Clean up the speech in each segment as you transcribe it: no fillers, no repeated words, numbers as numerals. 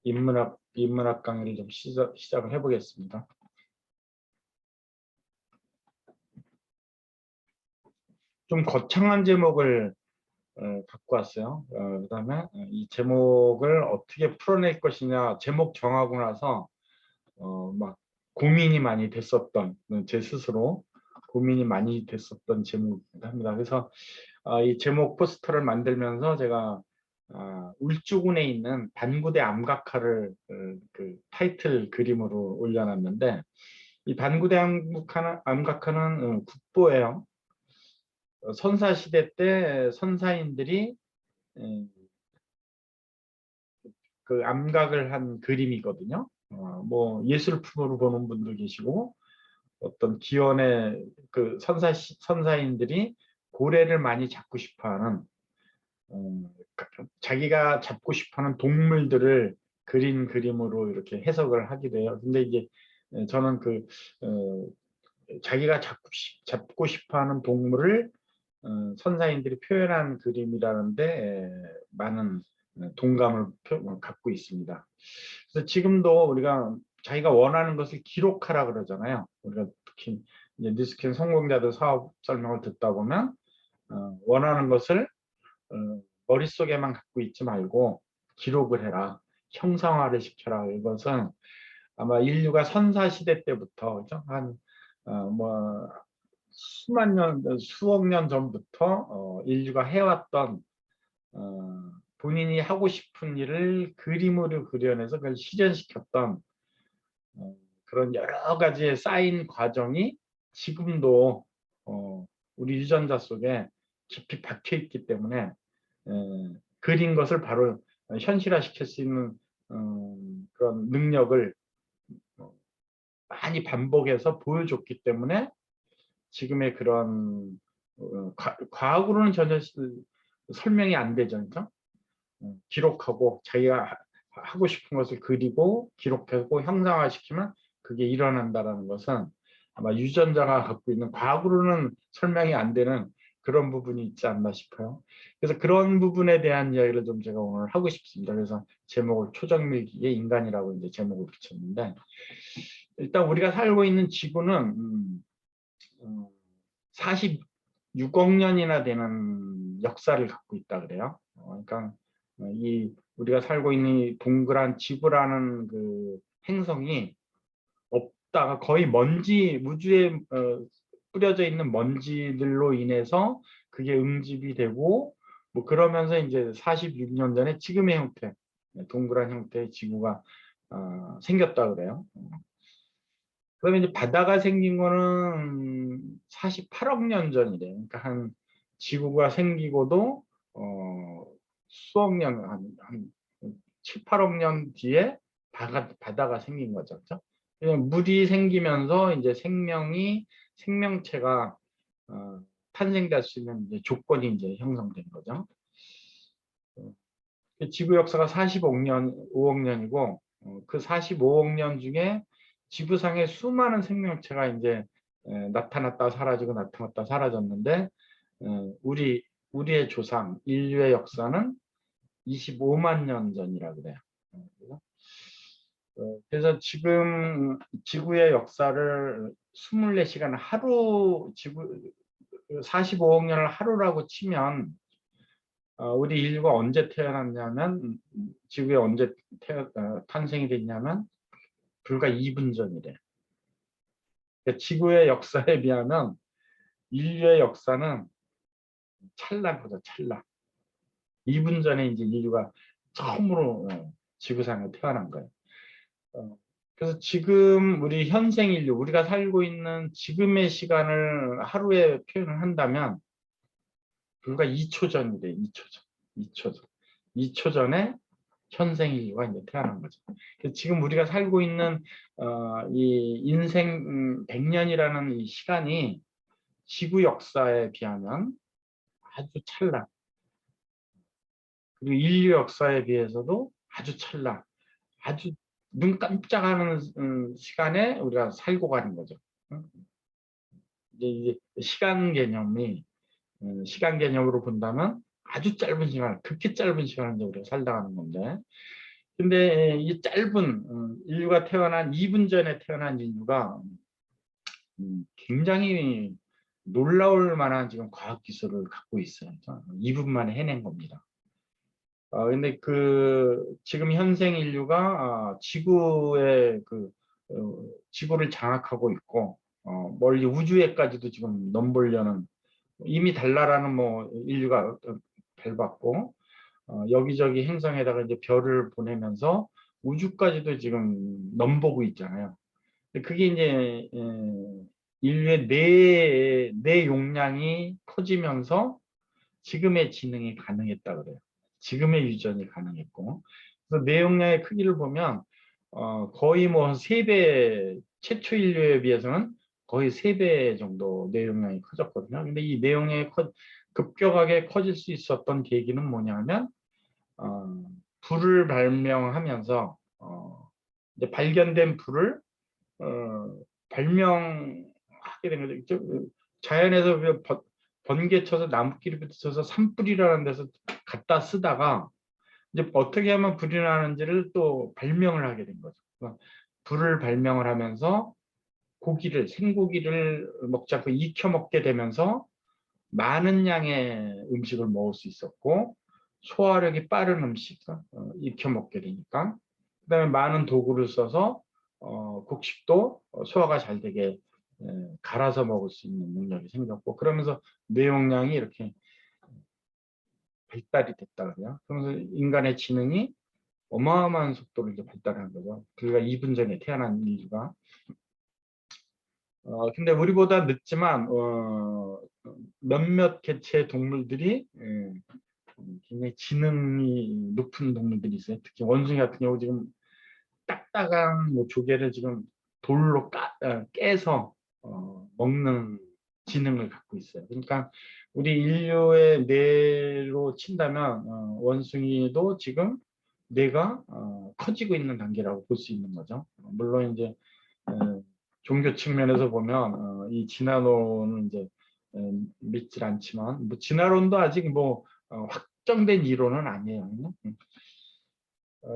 인문학 강의를 좀 시작을 해보겠습니다. 좀 거창한 제목을 갖고 왔어요. 그다음에 이 제목을 어떻게 풀어낼 것이냐, 제목 정하고 나서 막 고민이 많이 됐었던, 제 스스로 고민이 많이 됐었던 제목입니다. 그래서 이 제목 포스터를 만들면서 제가 울주군에 있는 반구대 암각화를 그 타이틀 그림으로 올려놨는데, 이 반구대 암각화는 국보예요. 선사시대 때 선사인들이 그 암각을 한 그림이거든요. 뭐 예술품으로 보는 분도 계시고, 어떤 기원의 그 선사인들이 고래를 많이 잡고 싶어하는, 자기가 잡고 싶어하는 동물들을 그린 그림으로 이렇게 해석을 하게 돼요. 근데 이제 저는 그 자기가 잡고 싶어하는 동물을 선사인들이 표현한 그림이라는데 많은 동감을 갖고 있습니다. 그래서 지금도 우리가 자기가 원하는 것을 기록하라 그러잖아요. 우리가 특히 이제 뉴스킨 성공자들 사업 설명을 듣다 보면 원하는 것을 머릿속에만 갖고 있지 말고 기록을 해라, 형상화를 시켜라. 이것은 아마 인류가 선사시대 때부터 한뭐 수만 년, 수억 년 전부터 인류가 해왔던 본인이 하고 싶은 일을 그림으로 그려내서 그걸 실현시켰던 그런 여러 가지의 쌓인 과정이 지금도 우리 유전자 속에 깊이 박혀 있기 때문에 그린 것을 바로 현실화시킬 수 있는 그런 능력을 많이 반복해서 보여줬기 때문에 지금의 그런 과학으로는 전혀 설명이 안 되죠. 그렇죠? 기록하고 자기가 하고 싶은 것을 그리고 기록하고 형상화시키면 그게 일어난다는 것은 아마 유전자가 갖고 있는 과학으로는 설명이 안 되는 그런 부분이 있지 않나 싶어요. 그래서 그런 부분에 대한 이야기를 좀 제가 오늘 하고 싶습니다. 그래서 제목을 초정밀기의 인간이라고 이제 제목을 붙였는데, 일단 우리가 살고 있는 지구는 46억 년이나 되는 역사를 갖고 있다 그래요. 그러니까 이 우리가 살고 있는 이 동그란 지구라는 그 행성이 없다가 거의 먼지, 우주에 뿌려져 있는 먼지들로 인해서 그게 응집이 되고, 뭐 그러면서 이제 46년 전에 지금의 형태, 동그란 형태의 지구가 생겼다 그래요. 그러면 이제 바다가 생긴 거는 48억 년 전이래. 그러니까 한 지구가 생기고도 수억 년, 한 7, 8억 년 뒤에 바다가 생긴 거죠. 그렇죠? 물이 생기면서 이제 생명체가 탄생될 수 있는 이제 조건이 이제 형성된 거죠. 지구 역사가 45억 년이고, 그 45억 년 중에 지구상에 수많은 생명체가 이제 나타났다 사라지고 나타났다 사라졌는데, 우리의 조상 인류의 역사는 25만 년 전이라 그래요. 그래서 지금 지구의 역사를 24시간 하루, 45억 년을 하루라고 치면 우리 인류가 언제 태어났냐면, 지구에 언제 탄생이 됐냐면 불과 2분 전이래. 그러니까 지구의 역사에 비하면 인류의 역사는 찰나보다 찰나. 2분 전에 이제 인류가 처음으로 지구상에 태어난 거예요. 그래서 지금 우리 현생 인류, 우리가 살고 있는 지금의 시간을 하루에 표현을 한다면 불과 2초 전이래. 2초 전. 2초 전. 2초 전에 현생 인류가 이제 태어난 거죠. 지금 우리가 살고 있는 이 인생 100년이라는 이 시간이 지구 역사에 비하면 아주 찰나. 그리고 인류 역사에 비해서도 아주 찰나. 아주 눈 깜짝하는 시간에 우리가 살고 가는 거죠. 이제 시간 개념이 시간 개념으로 본다면 아주 짧은 시간, 극히 짧은 시간을 우리가 살다 가는 건데, 근데 이 짧은 인류가 태어난 2분 전에 태어난 인류가 굉장히 놀라울 만한 지금 과학 기술을 갖고 있어요. 2분 만에 해낸 겁니다. 근데 지금 현생 인류가 지구의 지구를 장악하고 있고 멀리 우주에까지도 지금 넘보려는, 이미 달나라는 뭐 인류가 밟았고 여기저기 행성에다가 이제 별을 보내면서 우주까지도 지금 넘보고 있잖아요. 그게 이제 인류의 뇌 용량이 커지면서 지금의 지능이 가능했다 그래요. 지금의 유전이 가능했고. 그래서 뇌 용량의 크기를 보면 거의 뭐 3배, 최초 인류에 비해서는 거의 3배 정도 뇌 용량이 커졌거든요. 근데 이 뇌 용량이 급격하게 커질 수 있었던 계기는 뭐냐면 불을 발명하면서 이제 발견된 불을 발명하게 된 거죠. 자연에서 번개쳐서 나무끼리 붙여서 산불이라는 데서 갖다 쓰다가 이제 어떻게 하면 불이 나는지를 또 발명을 하게 된 거죠. 불을 발명을 하면서 생고기를 먹자고 익혀 먹게 되면서 많은 양의 음식을 먹을 수 있었고, 소화력이 빠른 음식 익혀 먹게 되니까, 그다음에 많은 도구를 써서 곡식도 소화가 잘 되게 갈아서 먹을 수 있는 능력이 생겼고, 그러면서 뇌용량이 이렇게 발달이 됐다 그래요. 그러면서 인간의 지능이 어마어마한 속도로 이제 발달한 거죠. 그가 2분 전에 태어난 인류가. 근데 우리보다 늦지만 몇몇 개체의 동물들이 굉장히 지능이 높은 동물들이 있어요. 특히 원숭이 같은 경우 지금 딱딱한 뭐 조개를 지금 돌로 깨서 먹는 지능을 갖고 있어요. 그러니까 우리 인류의 뇌로 친다면 원숭이도 지금 뇌가 커지고 있는 단계라고 볼 수 있는 거죠. 물론 이제 종교 측면에서 보면 이 진화론은 이제 믿질 않지만, 뭐 진화론도 아직 뭐 확정된 이론은 아니에요.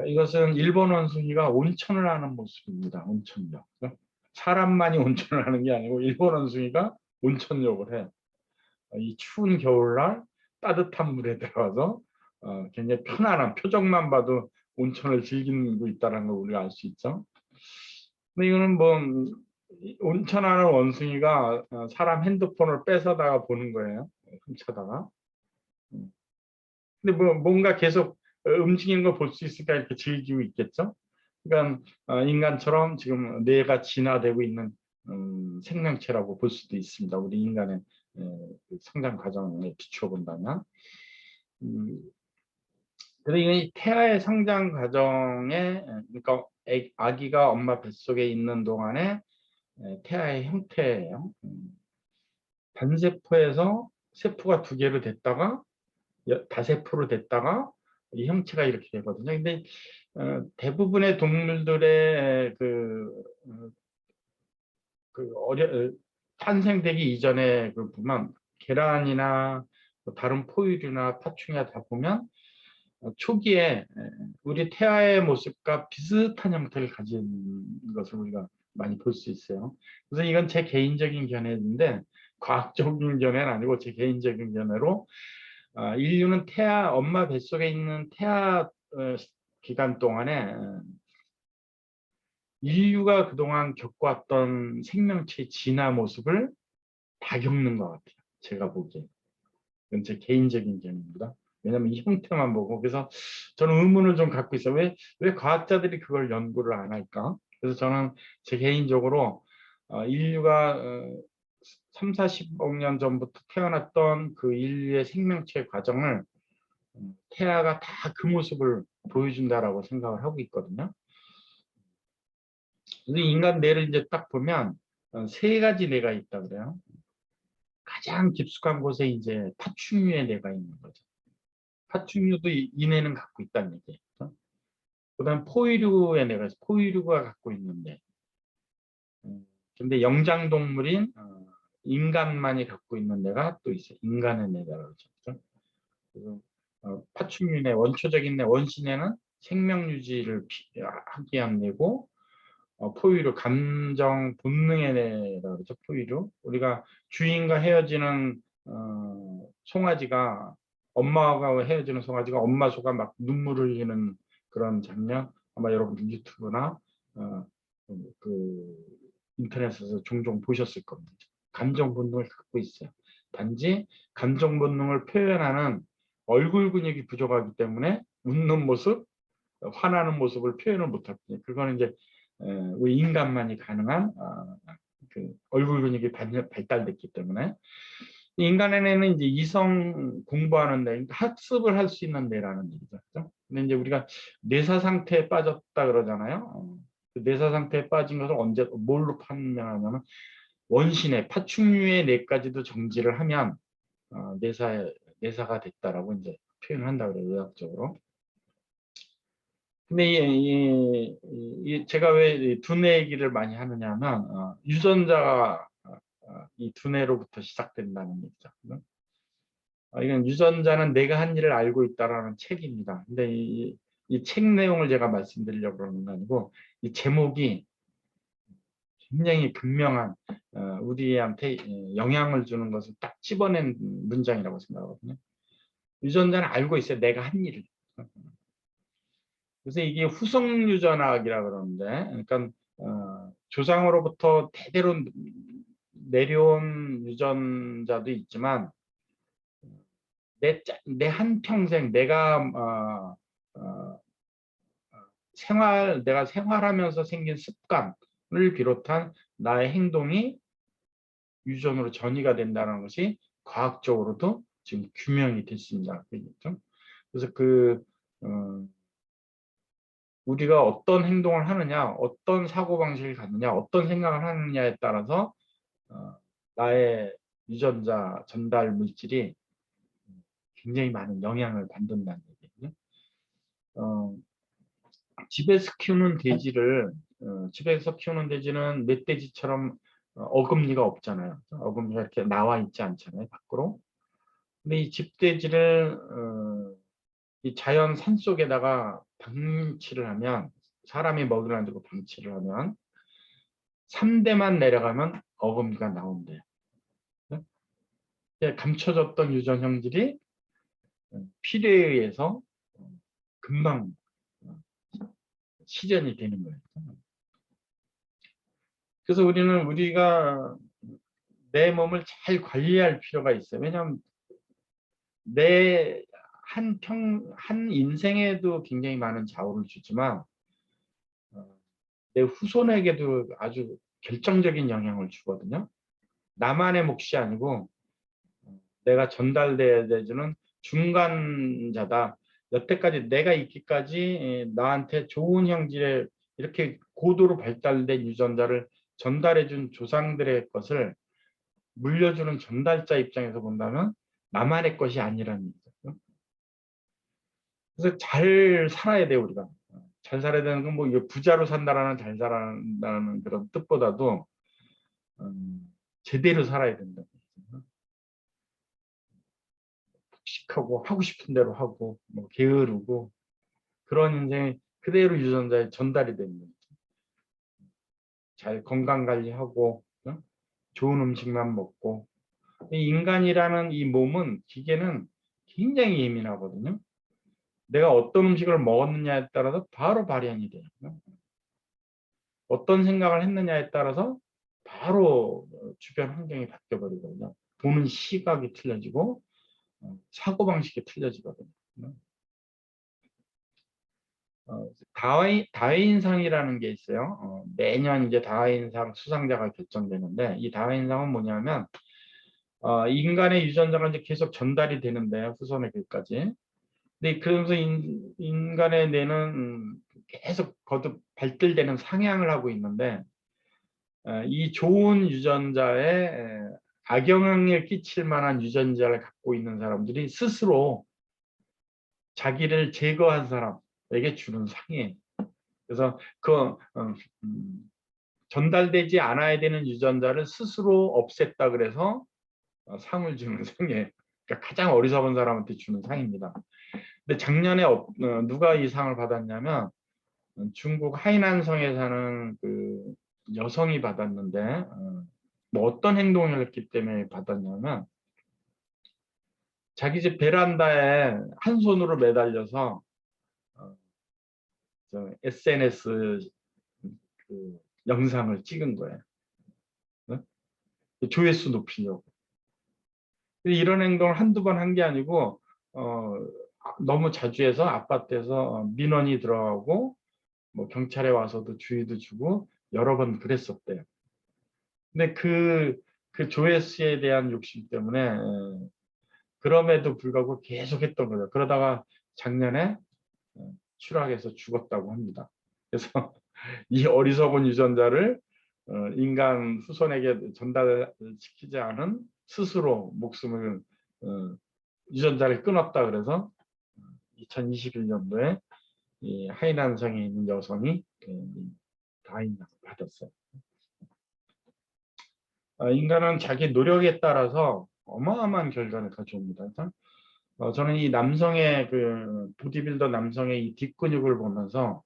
이것은 일본 원숭이가 온천을 하는 모습입니다. 온천욕. 사람만이 온천을 하는 게 아니고 일본 원숭이가 온천욕을 해. 이 추운 겨울날 따뜻한 물에 들어가서 굉장히 편안한, 표정만 봐도 온천을 즐기고 있다는 걸 우리가 알 수 있죠. 근데 이거는 뭐 온천하는 원숭이가 사람 핸드폰을 뺏어다가 보는 거예요. 훔쳐다가. 근데 뭐 뭔가 계속 움직이는 걸 볼 수 있으니까 이렇게 즐기고 있겠죠. 그러니까 인간처럼 지금 뇌가 진화되고 있는 생명체라고 볼 수도 있습니다. 우리 인간의 성장 과정에 비추어 본다면. 그리고 이 태아의 성장 과정에, 그러니까 아기가 엄마 뱃속에 있는 동안에 태아의 형태예요. 단세포에서 세포가 2개로 됐다가 다세포로 됐다가 이 형체가 이렇게 되거든요. 근데 대부분의 동물들의 탄생되기 이전에 보면 계란이나 다른 포유류나 파충류나 다 보면 초기에 우리 태아의 모습과 비슷한 형태를 가진 것을 우리가 많이 볼 수 있어요. 그래서 이건 제 개인적인 견해인데, 과학적인 견해는 아니고 제 개인적인 견해로 인류는 엄마 뱃속에 있는 태아 기간 동안에 인류가 그동안 겪어왔던 생명체의 진화 모습을 다 겪는 것 같아요. 제가 보기에. 이건 제 개인적인 견해입니다. 왜냐하면 이 형태만 보고. 그래서 저는 의문을 좀 갖고 있어요. 왜 과학자들이 그걸 연구를 안 할까? 그래서 저는 제 개인적으로 인류가 3, 40억 년 전부터 태어났던 그 인류의 생명체 과정을 태아가 다 그 모습을 보여준다라고 생각을 하고 있거든요. 인간 뇌를 이제 딱 보면 3가지 뇌가 있다 그래요. 가장 깊숙한 곳에 이제 파충류의 뇌가 있는 거죠. 파충류도 이 뇌는 갖고 있다는 얘기예요. 그다음 포유류의 뇌가 있어요. 포유류가 갖고 있는 뇌. 근데 영장동물인 인간만이 갖고 있는 뇌가 또 있어요. 인간의 뇌라고 그러죠. 그래서 파충류의 원초적인 뇌, 원시뇌는 생명 유지를 하기 위한 뇌고, 포유류, 감정 본능의 뇌라고 그러죠. 포유류. 우리가 주인과 헤어지는 송아지가, 엄마가 헤어지는 송아지가 엄마 소가 막 눈물을 흘리는 그런 장면, 아마 여러분들 유튜브나 그 인터넷에서 종종 보셨을 겁니다. 감정 본능을 갖고 있어요. 단지 감정 본능을 표현하는 얼굴 근육이 부족하기 때문에 웃는 모습, 화나는 모습을 표현을 못할 뿐이에요. 그거는 이제 우리 인간만이 가능한 그 얼굴 근육이 발달됐기 때문에, 인간에는 이제 이성 공부하는 데, 학습을 할 수 있는 데라는 얘기죠. 그렇죠? 근데 이제 우리가 뇌사 상태에 빠졌다 그러잖아요. 그 뇌사 상태에 빠진 것을 언제 뭘로 판명하냐면, 원신의 파충류의 뇌까지도 정지를 하면 뇌사가 됐다라고 이제 표현을 한다 그래요, 의학적으로. 근데 제가 왜 두뇌 얘기를 많이 하느냐면, 유전자가 이 두뇌로부터 시작된다는 얘기죠. 이건 유전자는 내가 한 일을 알고 있다라는 책입니다. 근데 이 책 내용을 제가 말씀드리려고 그러는 건 아니고, 이 제목이 굉장히 분명한 우리한테 영향을 주는 것을 딱 집어낸 문장이라고 생각하거든요. 유전자는 알고 있어요, 내가 한 일을. 그래서 이게 후성 유전학이라 그러는데, 그러니까 조상으로부터 대대로 내려온 유전자도 있지만, 내 한평생 내가 생활하면서 생긴 습관을 비롯한 나의 행동이 유전으로 전이가 된다는 것이 과학적으로도 지금 규명이 됐습니다. 그래서 우리가 어떤 행동을 하느냐, 어떤 사고방식을 갖느냐, 어떤 생각을 하느냐에 따라서 나의 유전자 전달 물질이 굉장히 많은 영향을 받는다는 얘기예요. 집에서 키우는 돼지는 멧돼지처럼 어금니가 없잖아요. 어금니가 이렇게 나와 있지 않잖아요, 밖으로. 근데 이 집돼지를 이 자연 산속에다가 방치를 하면, 사람이 먹이를 안 주고 방치를 하면 3대만 내려가면 어금니가 나온대요. 감춰졌던 유전 형질이 필요에 의해서 금방 실현이 되는 거예요. 그래서 우리가 내 몸을 잘 관리할 필요가 있어요. 왜냐하면 내 한 인생에도 굉장히 많은 자원을 주지만 내 후손에게도 아주 결정적인 영향을 주거든요. 나만의 몫이 아니고 내가 전달돼야 되는 중간자다. 여태까지 내가 있기까지 나한테 좋은 형질의 이렇게 고도로 발달된 유전자를 전달해준 조상들의 것을 물려주는 전달자 입장에서 본다면 나만의 것이 아니라는 얘기죠. 그래서 잘 살아야 돼요, 우리가. 잘 살아야 되는 건 뭐 부자로 산다라는, 잘 살아간다는 그런 뜻보다도 제대로 살아야 된다. 묵식하고 하고 싶은 대로 하고 뭐 게으르고 그런 인생이 그대로 유전자에 전달이 되는 거죠. 잘 건강 관리하고 좋은 음식만 먹고. 이 인간이라는 이 몸은, 기계는 굉장히 예민하거든요. 내가 어떤 음식을 먹었느냐에 따라서 바로 발현이 돼요. 어떤 생각을 했느냐에 따라서 바로 주변 환경이 바뀌어 버리거든요. 보는 시각이 틀려지고 사고방식이 틀려지거든요. 다윈상이라는 게 있어요. 매년 이제 다윈상 수상자가 결정되는데, 이 다윈상은 뭐냐면 인간의 유전자가 이제 계속 전달이 되는데, 후손에게까지. 근데 그러면서 인간의 뇌는 계속 거듭 발달되는 상향을 하고 있는데, 이 좋은 유전자에 악영향을 끼칠 만한 유전자를 갖고 있는 사람들이 스스로 자기를 제거한 사람에게 주는 상이에요. 그래서 전달되지 않아야 되는 유전자를 스스로 없앴다 그래서 상을 주는 상이에요. 그러니까 가장 어리석은 사람한테 주는 상입니다. 근데 작년에 누가 이 상을 받았냐면 중국 하이난성에 사는 그 여성이 받았는데 뭐 어떤 행동을 했기 때문에 받았냐면 자기 집 베란다에 한 손으로 매달려서 SNS 그 영상을 찍은 거예요. 조회수 높이려고. 이런 행동을 한두 번 한 게 아니고 너무 자주 해서 아파트에서 민원이 들어가고 뭐 경찰에 와서도 주의도 주고 여러 번 그랬었대요. 근데 그 조회수에 대한 욕심 때문에 그럼에도 불구하고 계속 했던 거죠. 그러다가 작년에 추락해서 죽었다고 합니다. 그래서 이 어리석은 유전자를 인간 후손에게 전달시키지 않은 스스로 목숨을 유전자를 끊었다 그래서 2021년도에 이 하이난성에 있는 여성이 다인을 받았어요. 인간은 자기 노력에 따라서 어마어마한 결과를 가져옵니다. 저는 이 남성의 그 보디빌더 남성의 이 뒷근육을 보면서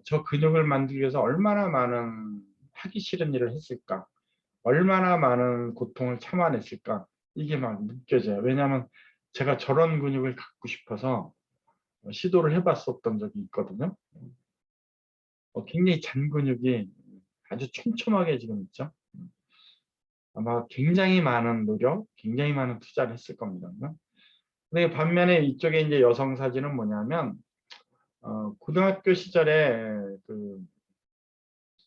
저 근육을 만들기 위해서 얼마나 많은 하기 싫은 일을 했을까, 얼마나 많은 고통을 참아냈을까, 이게 막 느껴져요. 왜냐하면 제가 저런 근육을 갖고 싶어서 시도를 해봤었던 적이 있거든요. 굉장히 잔 근육이 아주 촘촘하게 지금 있죠. 아마 굉장히 많은 노력, 굉장히 많은 투자를 했을 겁니다. 근데 반면에 이쪽에 이제 여성 사진은 뭐냐면 고등학교 시절에 그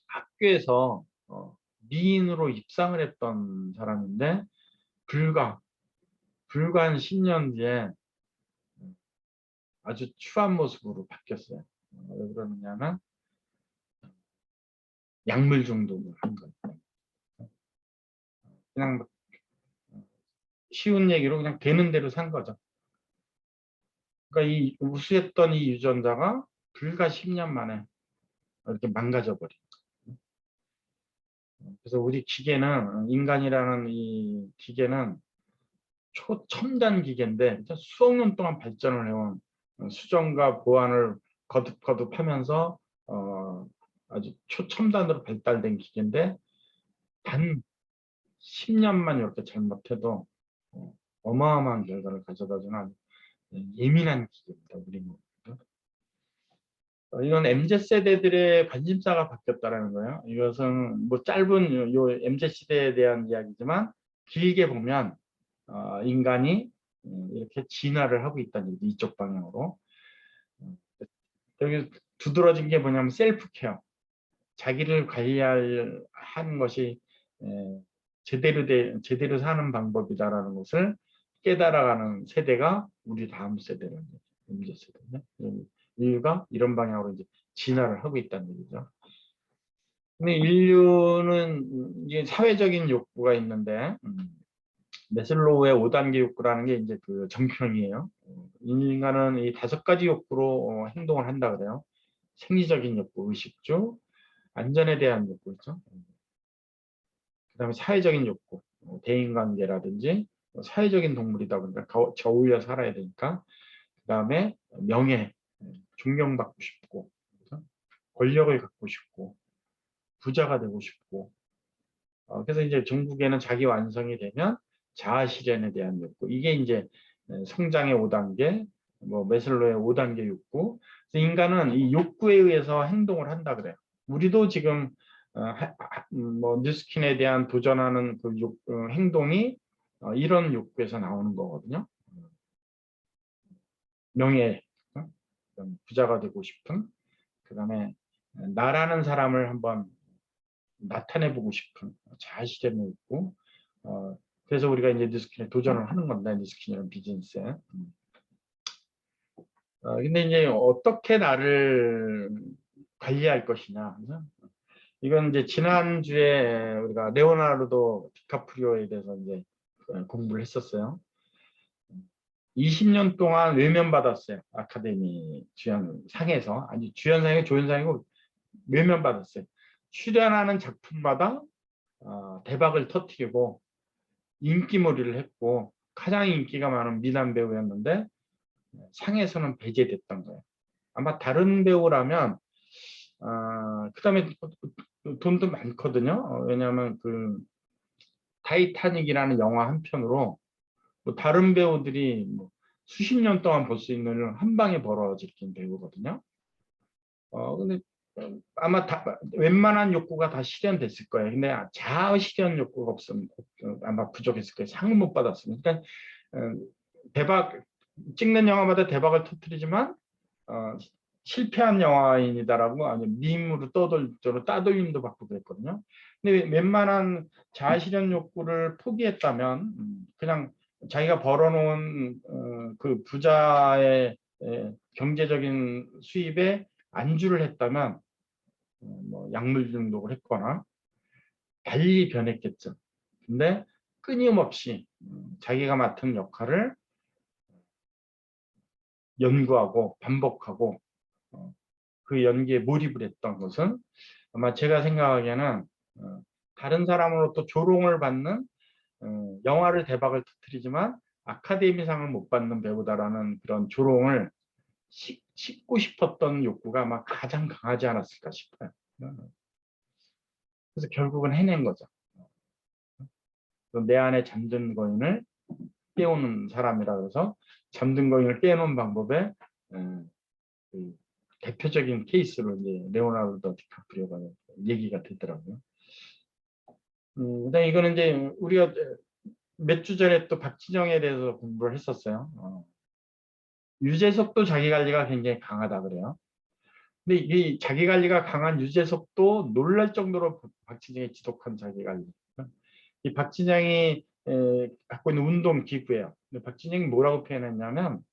학교에서 미인으로 입상을 했던 사람인데 불과 한 10년 뒤에 아주 추한 모습으로 바뀌었어요. 왜 그러느냐면 약물 중독을 한 거예요. 그냥 쉬운 얘기로 그냥 되는 대로 산 거죠. 그러니까 이 우수했던 이 유전자가 불과 10년 만에 이렇게 망가져 버린 거예요. 그래서 우리 기계는 인간이라는 이 기계는 초첨단 기계인데 수억 년 동안 발전을 해온 수정과 보완을 거듭하면서 아주 초첨단으로 발달된 기계인데 단 10년만 이렇게 잘못해도 어마어마한 결과를 가져다주는 아주 예민한 기계입니다. 우리 몸. 이건 MZ세대들의 관심사가 바뀌었다는 거예요. 이것은 뭐 짧은 요 MZ시대에 대한 이야기지만 길게 보면 인간이 이렇게 진화를 하고 있다는 얘기, 이쪽 방향으로. 여기 두드러진 게 뭐냐면 셀프 케어. 자기를 관리하는 것이 제대로 사는 방법이다라는 것을 깨달아가는 세대가 우리 다음 세대는 MZ세대인데 인류가 이런 방향으로 이제 진화를 하고 있다는 얘기죠. 근데 인류는 이게 사회적인 욕구가 있는데 메슬로우의 5단계 욕구라는 게 이제 그 정평이에요. 인간은 이 5가지 욕구로 행동을 한다 그래요. 생리적인 욕구, 의식주, 안전에 대한 욕구 있죠. 그다음에 사회적인 욕구, 대인관계라든지 사회적인 동물이다 보니까 저 어울려 살아야 되니까. 그다음에 명예, 존경받고 싶고, 그렇죠? 권력을 갖고 싶고, 부자가 되고 싶고. 그래서 이제 종국에는 자기 완성이 되면 자아 실현에 대한 욕구. 이게 이제 성장의 5단계, 뭐 메슬로의 5단계 욕구. 그래서 인간은 이 욕구에 의해서 행동을 한다 그래요. 우리도 지금 뭐 뉴스킨에 대한 도전하는 그 행동이 이런 욕구에서 나오는 거거든요. 명예, 부자가 되고 싶은, 그다음에 나라는 사람을 한번 나타내보고 싶은 자아실현이 있고, 그래서 우리가 이제 뉴스킨에 도전을 하는 건데, 뉴스킨이라는 비즈니스에. 근데 이제 어떻게 나를 관리할 것이냐. 그죠? 이건 이제 지난주에 우리가 레오나르도 디카프리오에 대해서 이제 공부를 했었어요. 20년 동안 외면받았어요. 아카데미 주연상에서. 아니, 주연상이고 조연상이고 외면받았어요. 출연하는 작품마다 대박을 터뜨리고 인기몰이를 했고 가장 인기가 많은 미남 배우였는데 상에서는 배제됐던 거예요. 아마 다른 배우라면 그다음에 돈도 많거든요. 왜냐하면 그 타이타닉이라는 영화 한 편으로 뭐 다른 배우들이 뭐 수십 년 동안 볼 수 있는 걸 한 방에 벌어질 배우거든요. 근데 아마 웬만한 욕구가 다 실현됐을 거예요. 근데 자아 실현 욕구가 없으면 아마 부족했을 거예요. 상을 못 받았으면. 그러니까 대박 찍는 영화마다 대박을 터뜨리지만 실패한 영화인이다라고 아니 밈으로 따돌림도 받고 그랬거든요. 근데 웬만한 자아 실현 욕구를 포기했다면 그냥 자기가 벌어놓은 그 부자의 경제적인 수입에 안주를 했다면 뭐 약물 중독을 했거나 달리 변했겠죠. 근데 끊임없이 자기가 맡은 역할을 연구하고 반복하고 그 연기에 몰입을 했던 것은 아마 제가 생각하기에는 다른 사람으로부터 조롱을 받는 영화를 대박을 터뜨리지만 아카데미상을 못 받는 배우다라는 그런 조롱을 싣고 싶었던 욕구가 아마 가장 강하지 않았을까 싶어요. 그래서 결국은 해낸 거죠. 내 안에 잠든 거인을 깨우는 사람이라 그래서 잠든 거인을 깨우는 방법에 그 대표적인 케이스로 이제 레오나르도 디카프리오가 얘기가 되더라고요. 근데 이거는 이제 우리가 몇 주 전에 또 박진영에 대해서 공부를 했었어요. 유재석도 자기관리가 굉장히 강하다 그래요. 근데 이 자기관리가 강한 유재석도 놀랄 정도로 박진영이 지독한 자기관리. 이 박진영이 갖고 있는 운동기구예요. 근데 박진영이 뭐라고 표현했냐면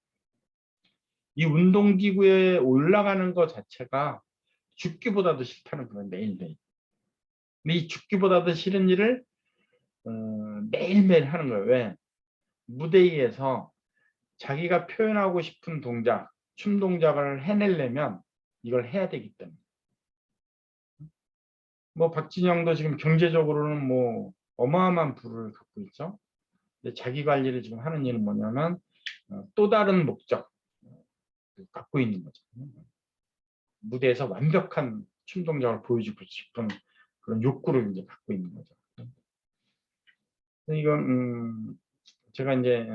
이 운동기구에 올라가는 것 자체가 죽기보다도 싫다는 거예요. 매일매일. 근데 이 죽기보다도 싫은 일을 매일매일 하는 거예요. 왜? 무대 위에서 자기가 표현하고 싶은 동작, 춤 동작을 해내려면 이걸 해야 되기 때문에. 뭐 박진영도 지금 경제적으로는 뭐 어마어마한 부를 갖고 있죠. 근데 자기 관리를 지금 하는 일은 뭐냐면 또 다른 목적 갖고 있는 거죠. 무대에서 완벽한 춤 동작을 보여주고 싶은 그런 욕구를 이제 갖고 있는 거죠. 이건 제가 이제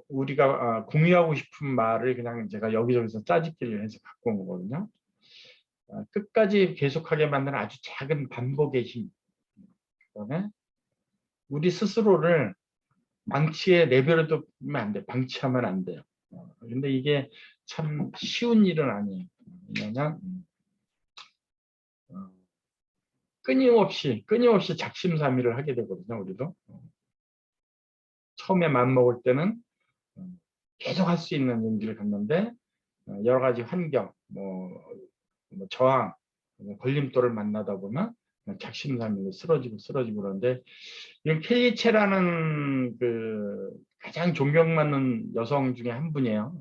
우리가 공유하고 싶은 말을 그냥 제가 여기저기서 짜집기를 해서 갖고 온 거거든요. 끝까지 계속하게 만드는 아주 작은 반복의 힘. 그다음에 우리 스스로를 방치에 내버려두면 안 돼. 방치하면 안 돼요. 근데 이게 참 쉬운 일은 아니에요. 왜냐면 끊임없이 작심삼일을 하게 되거든요. 우리도 처음에 맘먹을 때는 계속 할 수 있는 용기를 갖는데 여러 가지 환경, 뭐 저항, 걸림돌을 만나다 보면 작심삼일로 쓰러지고 그러는데 이건 켈리체라는 그 가장 존경받는 여성 중에 한 분이에요.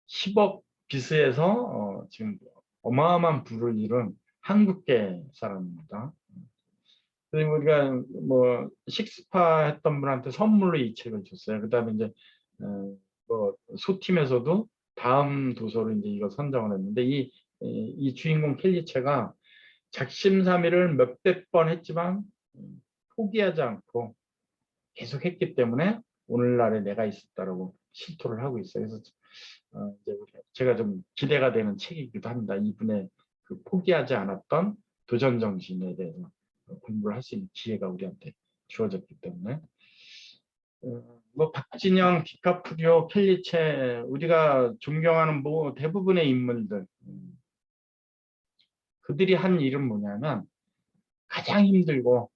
10억 비스에서 지금 어마어마한 부를 이룬 한국계 사람입니다. 그래서 우리가 뭐 식스파 했던 분한테 선물로 이 책을 줬어요. 그다음에 이제 뭐 소팀에서도 다음 도서로 이제 이거 선정을 했는데 이 주인공 켈리체가 작심삼일을 몇백 번 했지만 포기하지 않고 계속 했기 때문에 오늘날에 내가 있었다라고 실토를 하고 있어요. 그래서 이제 제가 좀 기대가 되는 책이기도 합니다. 이분의 그 포기하지 않았던 도전 정신에 대해서 공부를 할 수 있는 기회가 우리한테 주어졌기 때문에 뭐 박진영, 디카프리오, 켈리체 우리가 존경하는 뭐 대부분의 인물들 그들이 한 일은 뭐냐면 가장 힘들고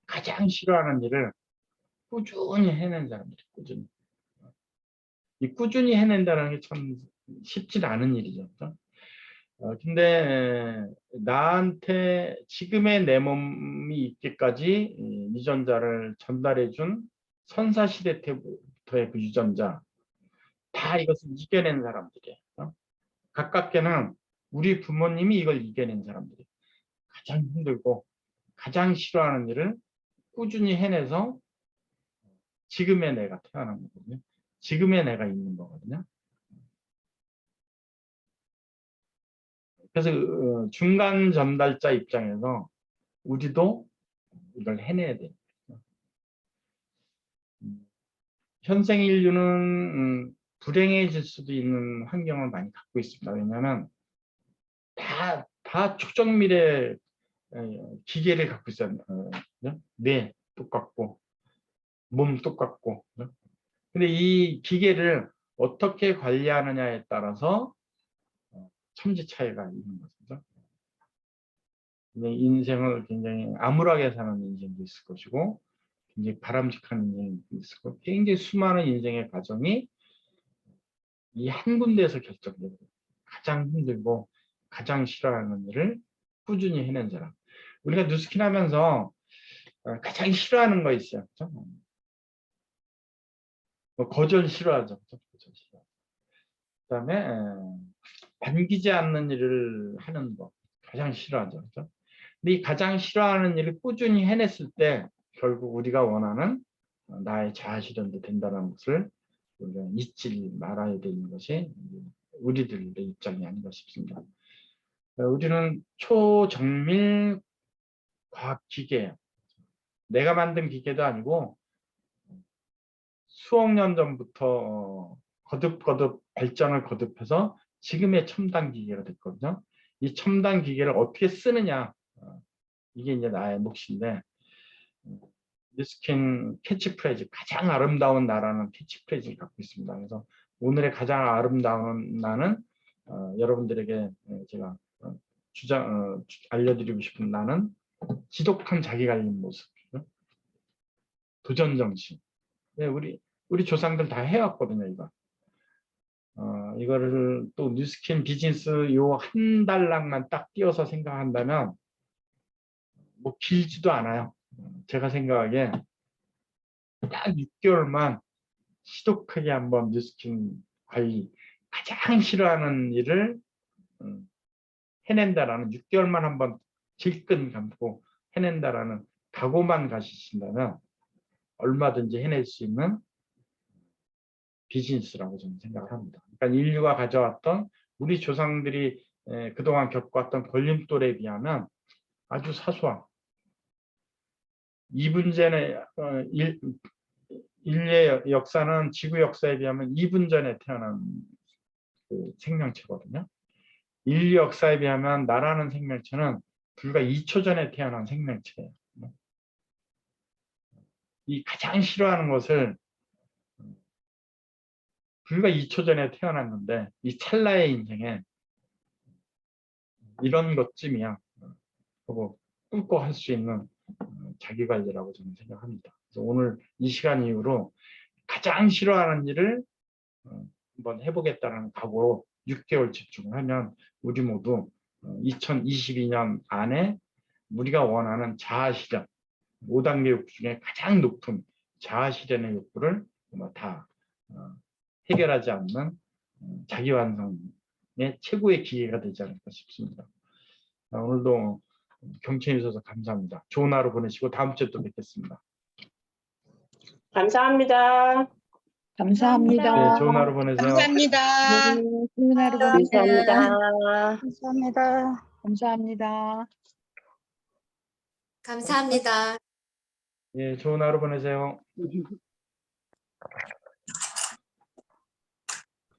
가장 싫어하는 일을 꾸준히 해낸 사람들이 꾸준히. 이 꾸준히 해낸다는 게 참 쉽지 않은 일이죠. 근데 나한테 지금의 내 몸이 있기까지 유전자를 전달해준 선사시대 때부터의 그 유전자 다 이것을 이겨낸 사람들이에요. 가깝게는 우리 부모님이 이걸 이겨낸 사람들이에요. 가장 힘들고 가장 싫어하는 일을 꾸준히 해내서 지금의 내가 태어난 거거든요. 지금의 내가 있는 거거든요. 그래서 중간 전달자 입장에서 우리도 이걸 해내야 돼요. 현생 인류는 불행해질 수도 있는 환경을 많이 갖고 있습니다. 왜냐하면 다 초정밀의 기계를 갖고 있어요. 뇌 똑같고 몸 똑같고. 근데 이 기계를 어떻게 관리하느냐에 따라서 천지 차이가 있는 거죠. 인생을 굉장히 암울하게 사는 인생도 있을 것이고 굉장히 바람직한 인생도 있을 거고 굉장히 수많은 인생의 과정이 이 한 군데에서 결정돼요. 가장 힘들고 가장 싫어하는 일을 꾸준히 해낸 사람. 우리가 뉴스킨 하면서 가장 싫어하는 거 있어요. 그렇죠? 뭐 거절 싫어하죠. 그렇죠? 거절 싫어. 그다음에 반기지 않는 일을 하는 거 가장 싫어하죠. 그렇죠? 근데 이 가장 싫어하는 일을 꾸준히 해냈을 때 결국 우리가 원하는 나의 자아실현도 된다는 것을 우리가 잊지 말아야 되는 것이 우리들의 입장이 아닌가 싶습니다. 우리는 초정밀 과학 기계예요. 내가 만든 기계도 아니고 수억 년 전부터 거듭 발전을 거듭해서 지금의 첨단 기계가 됐거든요. 이 첨단 기계를 어떻게 쓰느냐, 이게 이제 나의 몫인데, 뉴스킨 캐치프레이즈, 가장 아름다운 나라는 캐치프레이즈를 갖고 있습니다. 그래서 오늘의 가장 아름다운 나는 여러분들에게 제가 알려드리고 싶은 나는 지독한 자기관리 모습, 도전 정신. 네, 우리 조상들 다 해왔거든요, 이거. 이거를 또 뉴스킨 비즈니스 요 한 달락만 딱 띄어서 생각한다면 뭐 길지도 않아요. 제가 생각하기에 딱 6개월만 시독하게 한번 뉴스킨 관리 가장 싫어하는 일을 해낸다라는 6개월만 한번 질끈 감고 해낸다라는 각오만 가지신다면 얼마든지 해낼 수 있는 비즈니스라고 저는 생각을 합니다. 그러니까 인류가 가져왔던 우리 조상들이 그동안 겪어왔던 걸림돌에 비하면 아주 사소한 이분전의 인류의 역사는 지구 역사에 비하면 2분 전에 태어난 그 생명체거든요. 인류 역사에 비하면 나라는 생명체는 불과 2초 전에 태어난 생명체예요. 이 가장 싫어하는 것을 불과 2초 전에 태어났는데 이 찰나의 인생에 이런 것쯤이야 하고 꿈꿔 할 수 있는 자기관리라고 저는 생각합니다. 그래서 오늘 이 시간 이후로 가장 싫어하는 일을 한번 해보겠다는 각오로 6개월 집중을 하면 우리 모두 2022년 안에 우리가 원하는 자아실현 5단계 욕구 중에 가장 높은 자아실현의 욕구를 다 해결하지 않는 자기완성의 최고의 기회가 되지 않을까 싶습니다. 오늘도 경청해 주셔서 감사합니다. 좋은 하루 보내시고 다음 주에 또 뵙겠습니다. 감사합니다. 감사합니다. 네, 좋은 하루 보내세요. 감사합니다. 좋은 하루 보내세요. 감사합니다. 감사합니다. 감사합니다. 감사합니다. 예, 좋은 하루 보내세요.